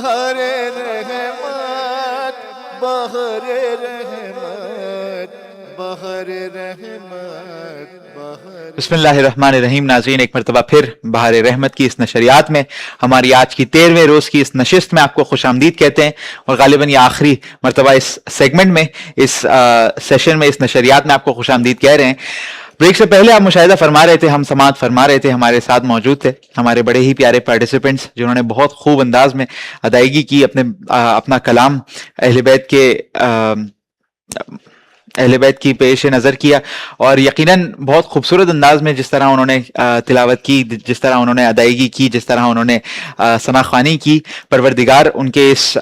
بہر رحمت بہر رحمت بہر رحمت بہر. بسم اللہ الرحمن الرحیم. ناظرین، ایک مرتبہ پھر بہار رحمت کی اس نشریات میں ہماری آج کی 13ویں روز کی اس نشست میں آپ کو خوش آمدید کہتے ہیں، اور غالباً یہ آخری مرتبہ اس سیگمنٹ میں، اس سیشن میں، اس نشریات میں آپ کو خوش آمدید کہہ رہے ہیں. بریک سے پہلے آپ مشاہدہ فرما رہے تھے، ہم سماعت فرما رہے تھے، ہمارے ساتھ موجود تھے ہمارے بڑے ہی پیارے پارٹیسپینٹس جنہوں نے بہت خوب انداز میں ادائیگی کی، اپنا کلام اہل بیت کی پیش نظر کیا، اور یقیناً بہت خوبصورت انداز میں جس طرح انہوں نے تلاوت کی، جس طرح انہوں نے ادائیگی کی، جس طرح انہوں نے ثنا خوانی کی. پروردگار ان کے اس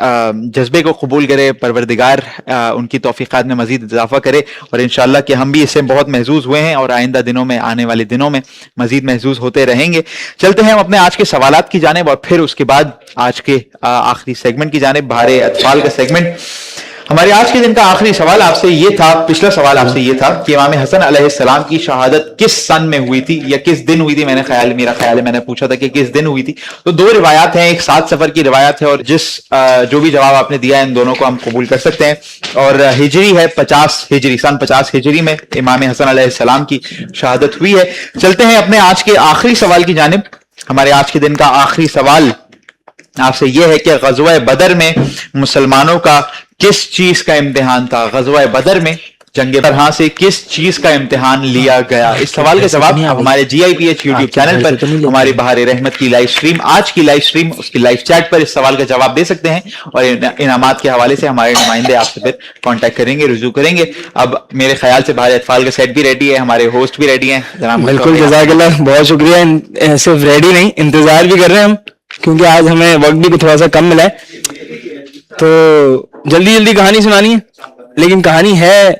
جذبے کو قبول کرے، پروردگار ان کی توفیقات میں مزید اضافہ کرے، اور انشاءاللہ کہ ہم بھی اس سے بہت محظوظ ہوئے ہیں اور آئندہ دنوں میں، آنے والے دنوں میں مزید محظوظ ہوتے رہیں گے. چلتے ہیں ہم اپنے آج کے سوالات کی جانب، اور پھر اس کے بعد آج کے آخری سیگمنٹ کی جانب، بہار اطفال کا سیگمنٹ. ہمارے آج کے دن کا آخری سوال آپ سے یہ تھا، پچھلا سوال آپ سے یہ تھا کہ امام حسن علیہ السلام کی شہادت کس سن میں ہوئی تھی یا کس دن ہوئی تھی. میرا خیال ہے میں نے پوچھا تھا کہ کس دن ہوئی تھی. تو دو روایات ہیں، ایک 7 سفر کی روایت ہے، اور جو بھی جواب آپ نے دیا ہے ان دونوں کو ہم قبول کر سکتے ہیں. اور ہجری ہے 50 ہجری، سن 50 ہجری میں امام حسن علیہ السلام کی شہادت ہوئی ہے. چلتے ہیں اپنے آج کے آخری سوال کی جانب. ہمارے آج کے دن کا آخری سوال آپ سے یہ ہے کہ غزوہ بدر میں مسلمانوں کا کس چیز کا امتحان تھا؟ غزوہ بدر میں جنگ برہاں سے کس چیز کا امتحان لیا گیا؟ اس سوال کا جواب ہمارے GIPH یوٹیوب چینل پر ہماری بہار رحمت کی لائیو سٹریم، آج کی لائیو سٹریم، اس کی لائیو چیٹ پر اس سوال کا جواب دے سکتے ہیں، اور انعامات کے حوالے سے ہمارے نمائندے آپ سے پھر کانٹیکٹ کریں گے، رجوع کریں گے. اب میرے خیال سے بہار اطفال کا سیٹ بھی ریڈی ہے، ہمارے ہوسٹ بھی ریڈی ہیں. بالکل، جزاک اللہ، بہت شکریہ. صرف ریڈی نہیں، انتظار بھی کر رہے ہیں ہم، کیونکہ آج ہمیں وقت بھی تھوڑا سا کم ملا ہے، تو جلدی جلدی کہانی سنانی ہے. لیکن کہانی ہے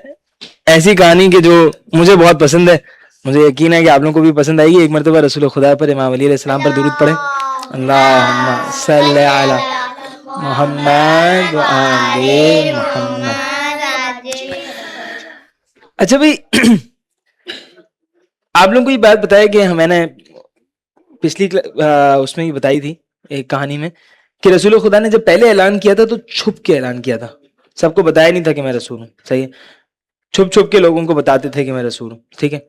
ایسی کہانی کہ جو مجھے بہت پسند ہے، مجھے یقین ہے کہ آپ لوگوں کو بھی پسند آئے گی. ایک مرتبہ رسول خدا پر، امام علی علیہ السلام پر درود پڑھیں. اللہم صلی علی محمد و آل محمد. اچھا بھائی، آپ لوگوں کو یہ بات بتایا کہ میں نے پچھلی اس میں یہ بتائی تھی ایک کہانی میں کہ رسول خدا نے جب پہلے اعلان کیا تھا تو چھپ کے اعلان کیا تھا، سب کو بتایا نہیں تھا کہ میں رسول ہوں. صحیح ہے، چھپ چھپ کے لوگوں کو بتاتے تھے کہ میں رسول ہوں. ٹھیک ہے،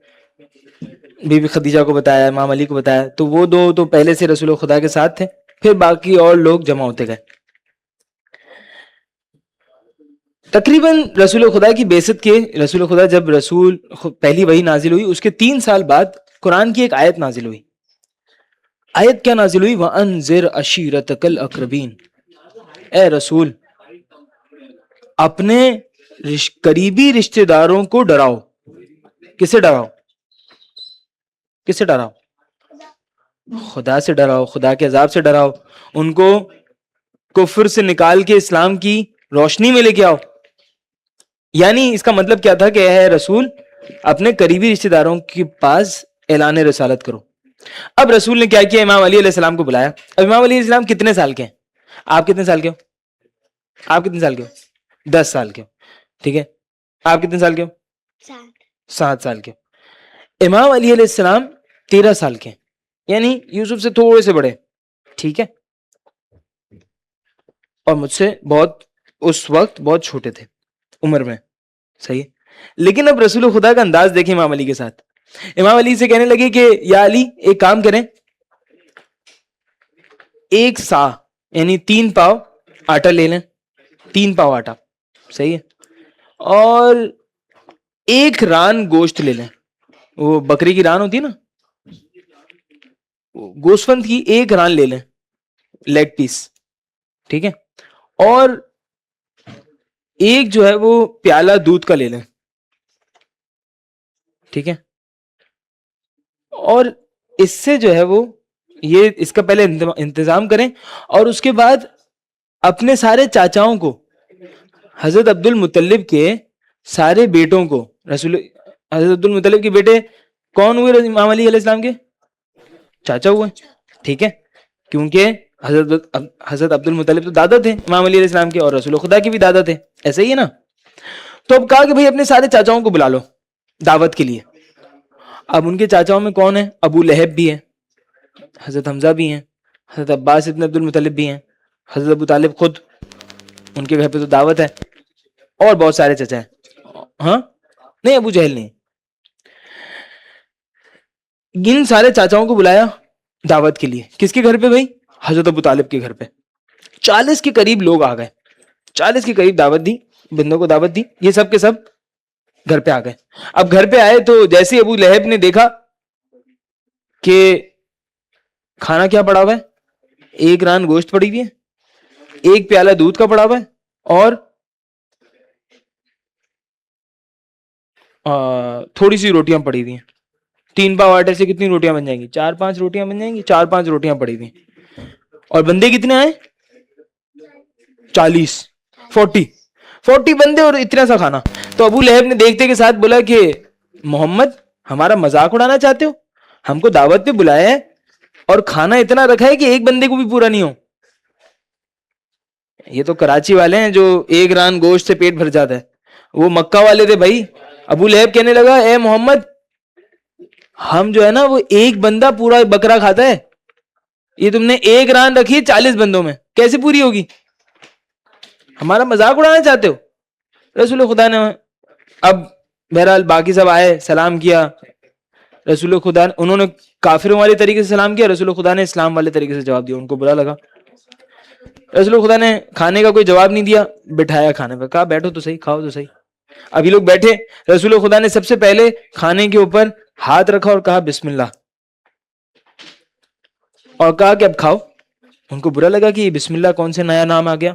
بی بی خدیجہ کو بتایا، امام علی کو بتایا، تو وہ دو تو پہلے سے رسول خدا کے ساتھ تھے، پھر باقی اور لوگ جمع ہوتے گئے. تقریباً رسول خدا کی بعثت کے، رسول خدا جب پہلی وحی نازل ہوئی اس کے 3 سال بعد قرآن کی ایک آیت نازل ہوئی. آیت کیا نازل ہوئی؟ وَأَنذِرْ عَشِيرَتَكَ الْأَقْرَبِينَ. اے رسول، اپنے قریبی رشتہ داروں کو ڈراؤ. کسے ڈراؤ؟ کسے ڈراؤ؟ خدا سے ڈراؤ، خدا کے عذاب سے ڈراؤ، ان کو کفر سے نکال کے اسلام کی روشنی میں لے کے آؤ. یعنی اس کا مطلب کیا تھا کہ اے رسول، اپنے قریبی رشتہ داروں کے پاس اعلان رسالت کرو. اب رسول نے کیا کیا؟ امام علی علیہ السلام کو بلایا. اب امام علی علیہ السلام کتنے سال کے ہیں؟ آپ کتنے سال کے ہو؟ آپ کتنے سال کے ہو؟ 10 سال کے ہو. ٹھیک ہے، آپ کتنے سال کے ہو؟ 7 سال کے ہو. امام علی علیہ السلام 13 سال کے ہیں، یعنی یوسف سے تھوڑے سے بڑے. ٹھیک ہے، اور مجھ سے اس وقت بہت چھوٹے تھے عمر میں. صحیح ہے، لیکن اب رسول خدا کا انداز دیکھیں امام علی کے ساتھ. امام علی سے کہنے لگے کہ یا علی، ایک کام کریں، 1 سا یعنی 3 پاؤ آٹا لے لیں، 3 پاؤ آٹا. صحیح ہے، اور 1 ران گوشت لے لیں. وہ بکری کی ران ہوتی ہے نا، گوشت کی 1 ران لے لیں، لیگ پیس. ٹھیک ہے، اور 1 جو ہے وہ پیالہ دودھ کا لے لیں. ٹھیک ہے، اور اس سے جو ہے وہ یہ اس کا پہلے انتظام کریں، اور اس کے بعد اپنے سارے چاچاؤں کو، حضرت عبد المطلب کے سارے بیٹوں کو، حضرت عبد المطلب کے بیٹے کون ہوئے؟ امام علی علیہ السلام کے چاچا ہوئے. ٹھیک ہے، کیونکہ حضرت عبد المطلب تو دادا تھے امام علی علیہ السلام کے، اور رسول خدا کے بھی دادا تھے. ایسا ہی ہے نا؟ تو اب کہا کہ بھائی اپنے سارے چاچاؤں کو بلا لو دعوت کے لیے. اب ان کے چاچاؤں میں کون ہے؟ ابو لہب بھی ہے، حضرت حمزہ بھی ہیں، حضرت عباس ابن عبد المطلب بھی ہیں، حضرت ابو طالب خود، ان کے گھر پہ تو دعوت ہے، اور بہت سارے چچا ہیں. ہاں نہیں، ابو جہل نہیں. ان سارے چاچاؤں کو بلایا دعوت کے لیے. کس کے گھر پہ بھائی؟ حضرت ابو طالب کے گھر پہ. 40 کے قریب لوگ آ گئے. 40 کے قریب دعوت دی، بندوں کو دعوت دی. یہ سب کے سب گھر پہ آ گئے. اب گھر پہ آئے تو جیسے ابو لہب نے دیکھا کہ کھانا کیا پڑا ہوا ہے، 1 ران گوشت پڑی ہوئی ہے، 1 پیالہ دودھ کا پڑا ہوا ہے، اور تھوڑی سی روٹیاں پڑی ہوئی ہیں. 3 پاؤ آٹے سے کتنی روٹیاں بن جائیں گی؟ 4-5 روٹیاں بن جائیں گی. 4-5 روٹیاں پڑی ہوئی ہیں. اور بندے کتنے آئے؟ 40 بندے اور اتنا سا کھانا. تو ابو لہب نے دیکھتے کے ساتھ بولا کہ محمد ہمارا مذاق اڑانا چاہتے ہو؟ ہم کو دعوت پہ بلایا ہے اور کھانا اتنا رکھا ہے کہ ایک بندے کو بھی پورا نہیں ہو. یہ تو کراچی والے ہیں جو 1 ران گوشت سے پیٹ بھر جاتا ہے، وہ مکہ والے تھے بھائی. ابو لہب کہنے لگا اے محمد، ہم جو ہے نا وہ ایک بندہ پورا بکرا کھاتا ہے، یہ تم نے 1 ران رکھی 40 بندوں میں، کیسے پوری ہوگی؟ ہمارا مذاق اڑانا چاہتے ہو؟ رسول خدا نے اب بہرحال باقی سب آئے، سلام کیا. رسول خدا انہوں نے کافروں والے طریقے سے سلام کیا، رسول خدا نے اسلام والے طریقے سے جواب دیا. ان کو برا لگا. رسول خدا نے کھانے کا کوئی جواب نہیں دیا، بٹھایا کھانے پہ، کہا بیٹھو تو صحیح، کھاؤ تو صحیح. ابھی لوگ بیٹھے، رسول خدا نے سب سے پہلے کھانے کے اوپر ہاتھ رکھا اور کہا بسم اللہ، اور کہا کہ اب کھاؤ. ان کو برا لگا کہ یہ بسم اللہ کون سے نیا نام آ گیا،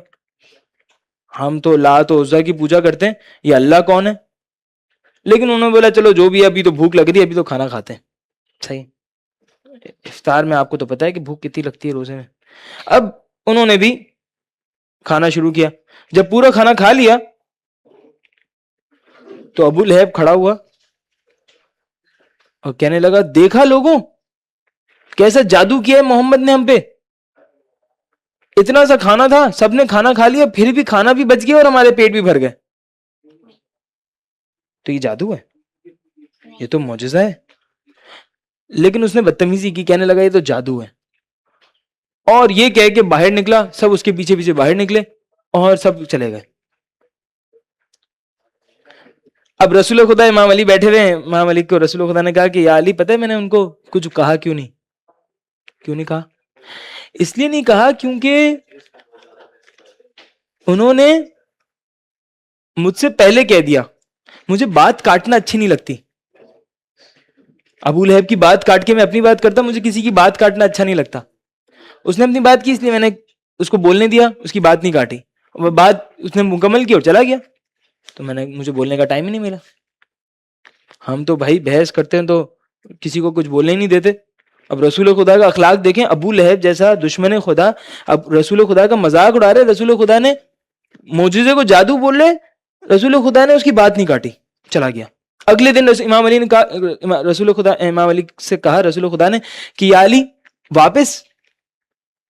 ہم تو لات و عزا کی پوجا کرتے ہیں، یہ اللہ کون ہے؟ لیکن انہوں نے بولا چلو جو بھی، ابھی تو بھوک لگ رہی ہے، ابھی تو کھانا کھاتے ہیں. صحیح، افطار میں آپ کو تو پتا ہے کہ بھوک کتنی لگتی ہے روزے میں. اب انہوں نے بھی کھانا شروع کیا. جب پورا کھانا کھا لیا تو ابو لہب کھڑا ہوا اور کہنے لگا دیکھا لوگوں کیسا جادو کیا ہے محمد نے ہم پہ. اتنا سا کھانا تھا، سب نے کھانا کھا لیا، پھر بھی کھانا بھی بچ گیا اور ہمارے پیٹ بھی بھر گئے. تو یہ جادو ہے، یہ تو معجزہ ہے. لیکن اس نے بدتمیزی کی، کہنے لگا یہ تو جادو ہے، اور یہ کہہ کے باہر نکلا. سب اس کے پیچھے پیچھے باہر نکلے اور سب چلے گئے. اب رسول خدا امام علی بیٹھے ہوئے ہیں. امام علی کو رسول خدا نے کہا کہ یا علی پتہ ہے میں نے ان کو کچھ کہا کیوں نہیں کہا؟ اس لیے نہیں کہا کیونکہ انہوں نے مجھ سے پہلے کہہ دیا. مجھے بات کاٹنا اچھی نہیں لگتی. ابو لہب کی بات کاٹ کے میں اپنی بات کرتا، مجھے کسی کی بات کاٹنا اچھا نہیں لگتا. اس نے اپنی بات کی، اس لیے میں نے اس کو بولنے دیا، اس کی بات نہیں کاٹی. وہ بات اس نے مکمل کی اور چلا گیا، تو مجھے بولنے کا ٹائم ہی نہیں ملا. ہم تو بھائی بحث کرتے ہیں تو کسی کو کچھ بولنے ہی نہیں دیتے. اب رسول خدا کا اخلاق دیکھیں، ابو لہب جیسا دشمن خدا اب رسول خدا کا مذاق اڑا رہے. رسول خدا نے معجزے کو جادو بول رہے، رسول خدا نے اس کی بات نہیں کاٹی، چلا گیا. اگلے دن امام علی نے کہا، رسول خدا امام علی سے کہا رسول خدا نے کہ یا علی واپس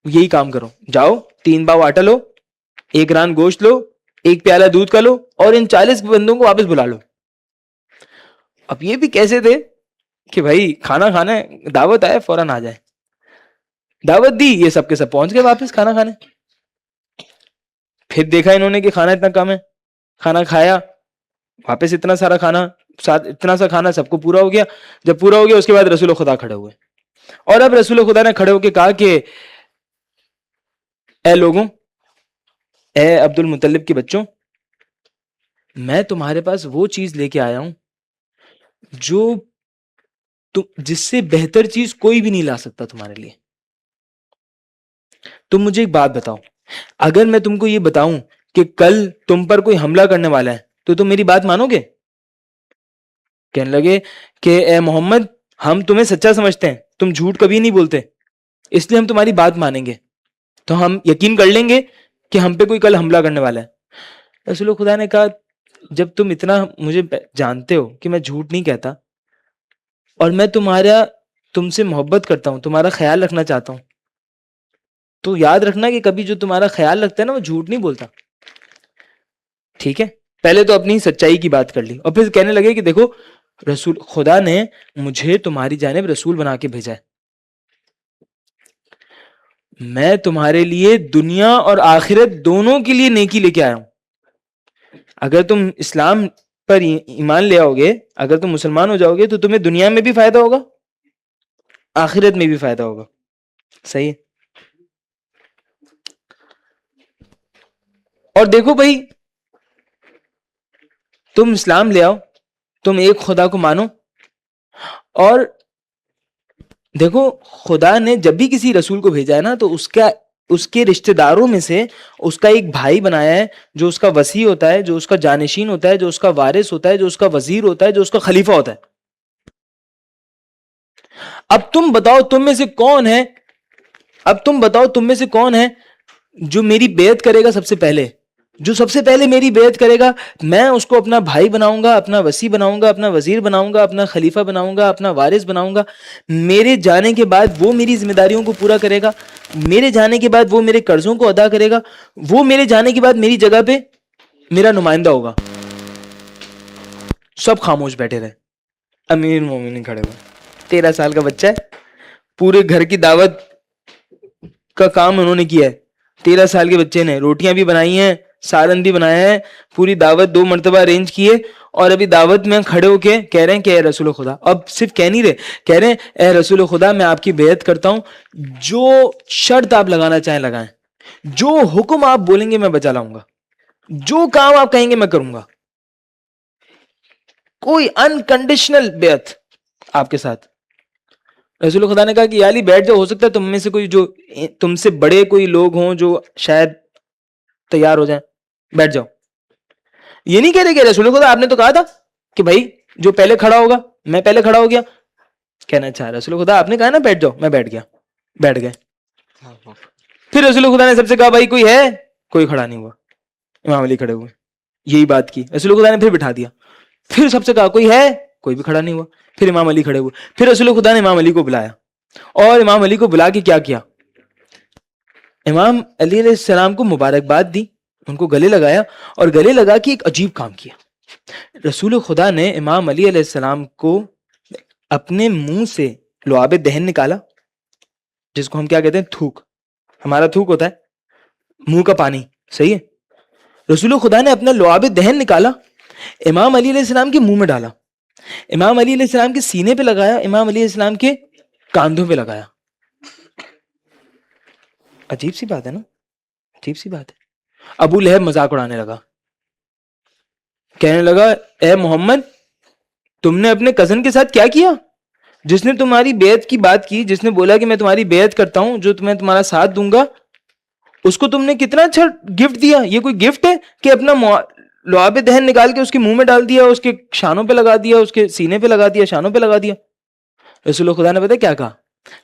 یہی کام کرو، جاؤ 3 پاؤ آٹا لو، 1 ران گوشت لو، 1 پیالہ دودھ کا لو، اور ان 40 بندوں کو واپس بلا لو. اب یہ بھی کیسے تھے کہ بھائی کھانا کھانا ہے، دعوت آئے فوراً آ جائے. دعوت دی، یہ سب کے سب پہنچ گئے واپس کھانا کھانے. پھر دیکھا انہوں نے کہ کھانا اتنا کم ہے، کھانا کھایا واپس اتنا سارا کھانا، اتنا سا کھانا سب کو پورا ہو گیا. جب پورا ہو گیا اس کے بعد رسول خدا کھڑے ہوئے، اور اب رسول خدا نے کھڑے ہو کے کہا کہ اے لوگوں، اے عبد المطلب کے بچوں، میں تمہارے پاس وہ چیز لے کے آیا ہوں جو جس سے بہتر چیز کوئی بھی نہیں لا سکتا تمہارے لیے. تم مجھے ایک بات بتاؤ، اگر میں تم کو یہ بتاؤں کہ کل تم پر کوئی حملہ کرنے والا ہے تو تم میری بات مانو گے؟ کہنے لگے کہ اے محمد ہم تمہیں سچا سمجھتے ہیں، تم جھوٹ کبھی نہیں بولتے، اس لیے ہم تمہاری بات مانیں گے، تو ہم یقین کر لیں گے کہ ہم پہ کوئی کل حملہ کرنے والا ہے. رسول خدا نے کہا جب تم اتنا مجھے جانتے ہو کہ میں جھوٹ نہیں کہتا، اور میں تم سے محبت کرتا ہوں، تمہارا خیال رکھنا چاہتا ہوں، تو یاد رکھنا کہ کبھی جو تمہارا خیال رکھتا ہے نا وہ جھوٹ نہیں بولتا. ٹھیک ہے، پہلے تو اپنی سچائی کی بات کر لی، اور پھر کہنے لگے کہ دیکھو رسول خدا نے مجھے تمہاری جانب رسول بنا کے بھیجا ہے. میں تمہارے لیے دنیا اور آخرت دونوں کے لیے نیکی لے کے آیا ہوں. اگر تم اسلام پر ایمان لے آؤ گے, اگر تم مسلمان ہو جاؤ گے تو تمہیں دنیا میں بھی فائدہ ہوگا, آخرت میں بھی فائدہ ہوگا. صحیح ہے. اور دیکھو بھائی, تم اسلام لے آؤ, تم ایک خدا کو مانو, اور دیکھو خدا نے جب بھی کسی رسول کو بھیجا ہے نا تو اس کے رشتہ داروں میں سے اس کا ایک بھائی بنایا ہے جو اس کا وصی ہوتا ہے, جو اس کا جانشین ہوتا ہے, جو اس کا وارث ہوتا ہے, جو اس کا وزیر ہوتا ہے, جو اس کا خلیفہ ہوتا ہے. اب تم بتاؤ تم میں سے کون ہے جو میری بیعت کرے گا سب سے پہلے, جو سب سے پہلے میری بیعت کرے گا, میں اس کو اپنا بھائی بناؤں گا, اپنا وصی بناؤں گا, اپنا وزیر بناؤں گا, اپنا خلیفہ بناؤں گا, اپنا وارث بناؤں گا. میرے جانے کے بعد وہ میری ذمہ داریوں کو پورا کرے گا, میرے جانے کے بعد وہ میرے قرضوں کو ادا کرے گا, وہ میرے جانے کے بعد میری جگہ پہ میرا نمائندہ ہوگا. سب خاموش بیٹھے رہے. امیر المومنین کھڑے ہوئے, 13 سال کا بچہ ہے, پورے گھر کی دعوت کا کام انہوں نے کیا ہے. 13 سال کے بچے نے روٹیاں بھی بنائی ہیں, سالن بھی بنایا ہے, پوری دعوت 2 مرتبہ ارینج کی ہے, اور ابھی دعوت میں کھڑے ہو کے کہہ رہے ہیں کہ اے رسول خدا, اب صرف کہہ نہیں رہے, کہہ رہے ہیں اے رسول خدا میں آپ کی بیعت کرتا ہوں, جو شرط آپ لگانا چاہیں لگائیں, جو حکم آپ بولیں گے میں بجا لاؤں گا, جو کام آپ کہیں گے میں کروں گا, کوئی انکنڈیشنل بیعت آپ کے ساتھ. رسول خدا نے کہا کہ یا علی بیٹھ جاؤ, ہو سکتا ہے تم میں سے کوئی جو تم سے بڑے کوئی لوگ ہوں جو شاید تیار ہو جائیں, بیٹھ جاؤ. یہ نہیں کہہ رہے کہ رسول خدا آپ نے تو کہا تھا کہ بھائی جو پہلے کھڑا ہوگا, میں پہلے کھڑا ہو گیا, کہنا چاہ رسول خدا آپ نے کہا نا بیٹھ جاؤ, میں بیٹھ گیا, بیٹھ گئے. پھر رسول خدا نے سب سے کہا بھائی کوئی ہے, کوئی کھڑا نہیں ہوا, امام علی کھڑے ہوئے, یہی بات کی. رسول خدا نے پھر بٹھا دیا. پھر سب سے کہا کوئی ہے, کوئی بھی کھڑا نہیں ہوا, پھر امام علی کھڑے ہوئے. پھر رسول خدا نے امام علی کو بلایا, اور امام علی کو بلا کے کیا, امام علی علیہ السلام کو مبارکباد دی, ان کو گلے لگایا, اور گلے لگا کے ایک عجیب کام کیا. رسول خدا نے امام علی علیہ السلام کو اپنے منہ سے لعاب دہن نکالا, جس کو ہم کیا کہتے ہیں, تھوک, ہمارا تھوک ہوتا ہے منہ کا پانی, صحیح ہے. رسول خدا نے اپنا لعاب دہن نکالا, امام علی علیہ السلام کے منہ میں ڈالا, امام علی علیہ السلام کے سینے پہ لگایا, امام علی علیہ السلام کے کاندھوں پہ لگایا. عجیب سی بات ہے نا, عجیب سی بات ہے. ابو لہب مذاق اڑانے لگا, کہنے لگا اے محمد تم نے اپنے کزن کے ساتھ کیا کیا, جس نے تمہاری بیعت کی بات کی, جس نے بولا کہ میں تمہاری بیعت کرتا ہوں, جو تمہیں تمہارا ساتھ دوں گا, اس کو تم نے کتنا اچھا گفٹ دیا. یہ کوئی گفٹ ہے کہ اپنا لعاب دہن نکال کے اس کے منہ میں ڈال دیا, اس کے شانوں پہ لگا دیا, اس کے سینے پہ لگا دیا, شانوں پہ لگا دیا. رسول خدا نے پتا کیا کہا,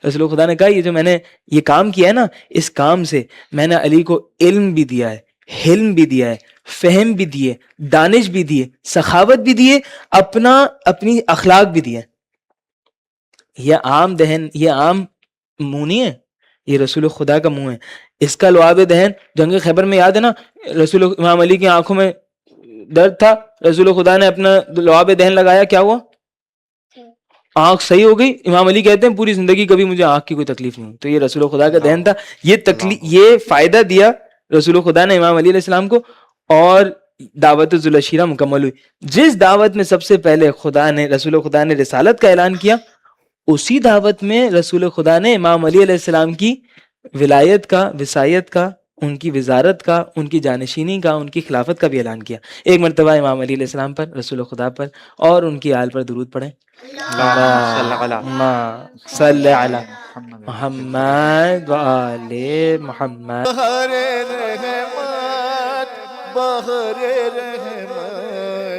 رسول خدا نے کہا یہ جو میں نے یہ کام کیا ہے نا, اس کام سے میں نے علی کو علم بھی دیا ہے, حلم بھی دیا ہے, فہم بھی دیے, دانش بھی دیے, سخاوت بھی دیے, اپنی اخلاق بھی دیے. یہ عام دہن, یہ عام منہ نہیں ہے, یہ رسول خدا کا منہ ہے. اس کا لعاب دہن جنگ خیبر میں یاد ہے نا, امام علی کی آنکھوں میں درد تھا, رسول خدا نے اپنا لعاب دہن لگایا, کیا ہوا, آنکھ صحیح ہو گئی. امام علی کہتے ہیں پوری زندگی کبھی مجھے آنکھ کی کوئی تکلیف نہیں ہوئی, تو یہ رسول خدا کا دہن تھا. یہ فائدہ دیا رسول خدا نے امام علی علیہ السلام کو, اور دعوت ذوالعشیرہ مکمل ہوئی. جس دعوت میں سب سے پہلے رسول خدا نے رسالت کا اعلان کیا, اسی دعوت میں رسول خدا نے امام علی علیہ السلام کی ولایت کا, وصایت کا, ان کی وزارت کا, ان کی جانشینی کا, ان کی خلافت کا بھی اعلان کیا. ایک مرتبہ امام علی علیہ السلام پر, رسول خدا پر اور ان کی آل پر درود پڑھیں. صلی علی محمد و آل محمد. بہر رحمت, بہر رحمت,